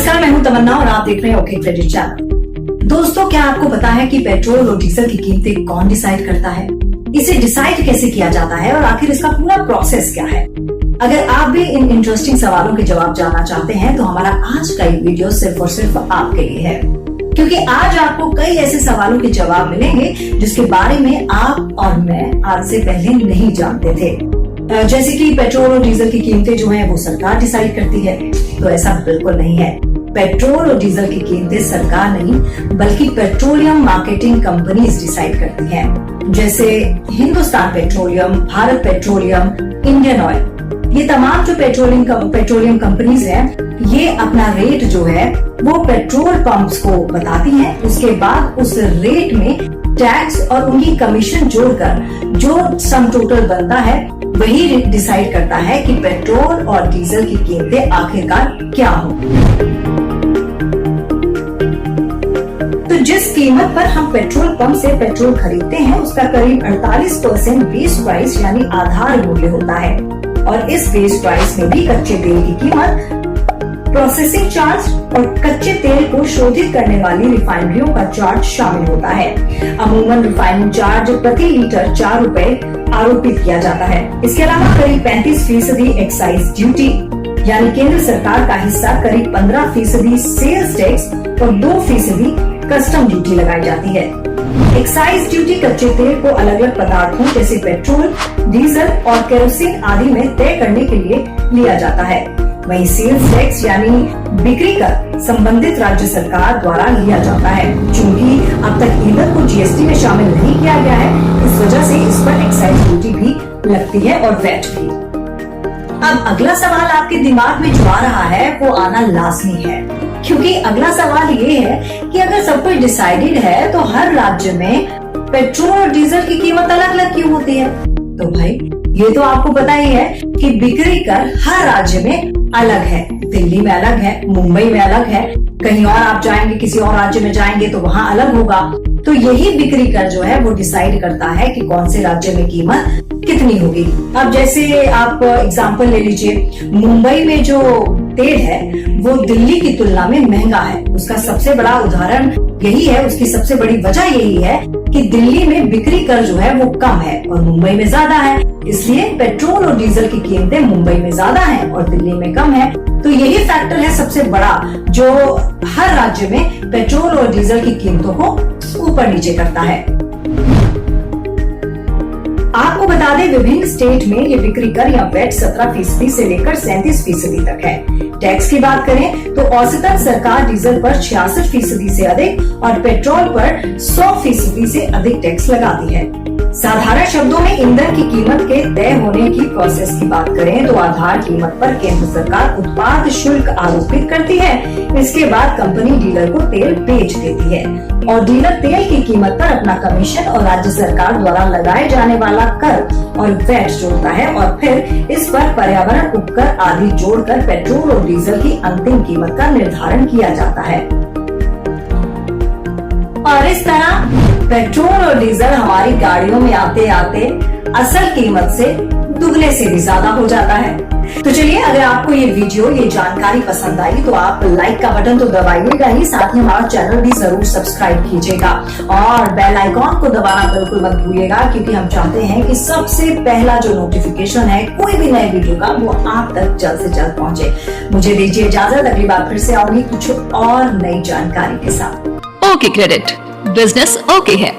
नमस्कार, मैं हूं तमन्ना और आप देख रहे हैं ओके क्रेडिट चैनल। दोस्तों, क्या आपको पता है कि पेट्रोल और डीजल की कीमतें कौन डिसाइड करता है? इसे डिसाइड कैसे किया जाता है और आखिर इसका पूरा प्रोसेस क्या है? अगर आप भी इन इंटरेस्टिंग सवालों के जवाब जानना चाहते हैं तो हमारा आज का ये वीडियो सिर्फ और सिर्फ आपके लिए है, क्योंकि आज आपको कई ऐसे सवालों के जवाब मिलेंगे जिसके बारे में आप और मैं आज से पहले नहीं जानते थे। जैसे कि पेट्रोल और डीजल की कीमतें जो हैं वो सरकार डिसाइड करती है, तो ऐसा बिल्कुल नहीं है। पेट्रोल और डीजल की कीमतें सरकार नहीं बल्कि पेट्रोलियम मार्केटिंग कंपनीज डिसाइड करती हैं। जैसे Hindustan petroleum, Bharat petroleum, Indian oil, ये तमाम जो पेट्रोलियम कंपनीज हैं, ये अपना रेट जो है वो पेट्रोल पंप्स को बताती हैं। उसके बाद उस रेट में टैक्स और उनकी कमीशन जोड़कर जो सम टोटल बनता है वही डिसाइड करता है कि पेट्रोल और डीजल की कीमतें आखिरकार क्या हो। तो जिस कीमत पर हम पेट्रोल पंप से पेट्रोल खरीदते हैं उसका करीब 48% बेस प्राइस यानी आधार मूल्य होता है, और इस बेस प्राइस में भी कच्चे तेल की कीमत, प्रोसेसिंग चार्ज और कच्चे तेल को शोधित करने वाली रिफाइनरियों का चार्ज शामिल होता है। अमूमन रिफाइनिंग चार्ज प्रति लीटर 4 रुपए आरोपित किया जाता है। इसके अलावा करीब 35% एक्साइज ड्यूटी यानी केंद्र सरकार का हिस्सा, करीब 15% सेल्स टैक्स और 2% कस्टम ड्यूटी लगाई जाती है। एक्साइज ड्यूटी कच्चे तेल को अलग अलग पदार्थों जैसे पेट्रोल, डीजल और केरोसिन आदि में तय करने के लिए लिया जाता है। वहीं सेल्स टैक्स यानी बिक्री कर संबंधित राज्य सरकार द्वारा लिया जाता है। चूंकि अब तक ईंधन को जीएसटी में शामिल नहीं किया गया है, इस वजह से इस पर एक्साइज ड्यूटी भी लगती है और वैट भी। अब अगला सवाल आपके दिमाग में जो आ रहा है वो आना लाजमी है, क्योंकि अगला सवाल ये है कि अगर सब कुछ डिसाइडेड है तो हर राज्य में पेट्रोल और डीजल की कीमत अलग अलग क्यों होती है? तो भाई ये तो आपको पता ही है कि बिक्री कर हर राज्य में अलग है। दिल्ली में अलग है, मुंबई में अलग है, कहीं और आप जाएंगे, किसी और राज्य में जाएंगे तो वहाँ अलग होगा। तो यही बिक्री कर जो है वो डिसाइड करता है कि कौन से राज्य में कीमत कितनी होगी। अब जैसे आप एग्जांपल ले लीजिए, मुंबई में जो तेल है वो दिल्ली की तुलना में महंगा है। उसका सबसे बड़ा उदाहरण यही है, उसकी सबसे बड़ी वजह यही है कि दिल्ली में बिक्री कर जो है वो कम है और मुंबई में ज्यादा है। इसलिए पेट्रोल और डीजल की कीमतें मुंबई में ज्यादा हैं और दिल्ली में कम है। तो यही फैक्टर है सबसे बड़ा जो हर राज्य में पेट्रोल और डीजल की कीमतों को ऊपर नीचे करता है। आपको बता दें, विभिन्न स्टेट में ये बिक्री कर या वैट 17% से लेकर 37% तक है। टैक्स की बात करें तो औसतन सरकार डीजल पर 66% से अधिक और पेट्रोल पर 100% से अधिक टैक्स लगाती है। साधारण शब्दों में ईंधन की कीमत के तय होने की प्रोसेस की बात करें तो आधार कीमत पर केंद्र सरकार उत्पाद शुल्क आरोपित करती है। इसके बाद कंपनी डीलर को तेल बेच देती है और डीलर तेल की कीमत पर अपना कमीशन और राज्य सरकार द्वारा लगाए जाने वाला कर और वैट जोड़ता है, और फिर इस पर पर्यावरण उपकर आदि जोड़कर पेट्रोल और डीजल की अंतिम कीमत का निर्धारण किया जाता है। और इस तरह पेट्रोल और डीजल हमारी गाड़ियों में आते आते असल कीमत से दुगने से भी ज्यादा हो जाता है। तो चलिए, अगर आपको ये वीडियो, ये जानकारी पसंद आई तो आप लाइक का बटन तो दबाइएगा ही, साथ ही हमारा चैनल भी जरूर सब्सक्राइब कीजिएगा और बेल आइकॉन को दबाना बिल्कुल मत भूलिएगा, क्योंकि हम चाहते हैं कि सबसे पहला जो नोटिफिकेशन है कोई भी नए वीडियो का वो आप तक जल्द से जल्द पहुंचे। मुझे दीजिए इजाजत, अगली बार फिर से आऊंगी कुछ और नई जानकारी के साथ। ओके क्रेडिट, बिजनेस ओके है।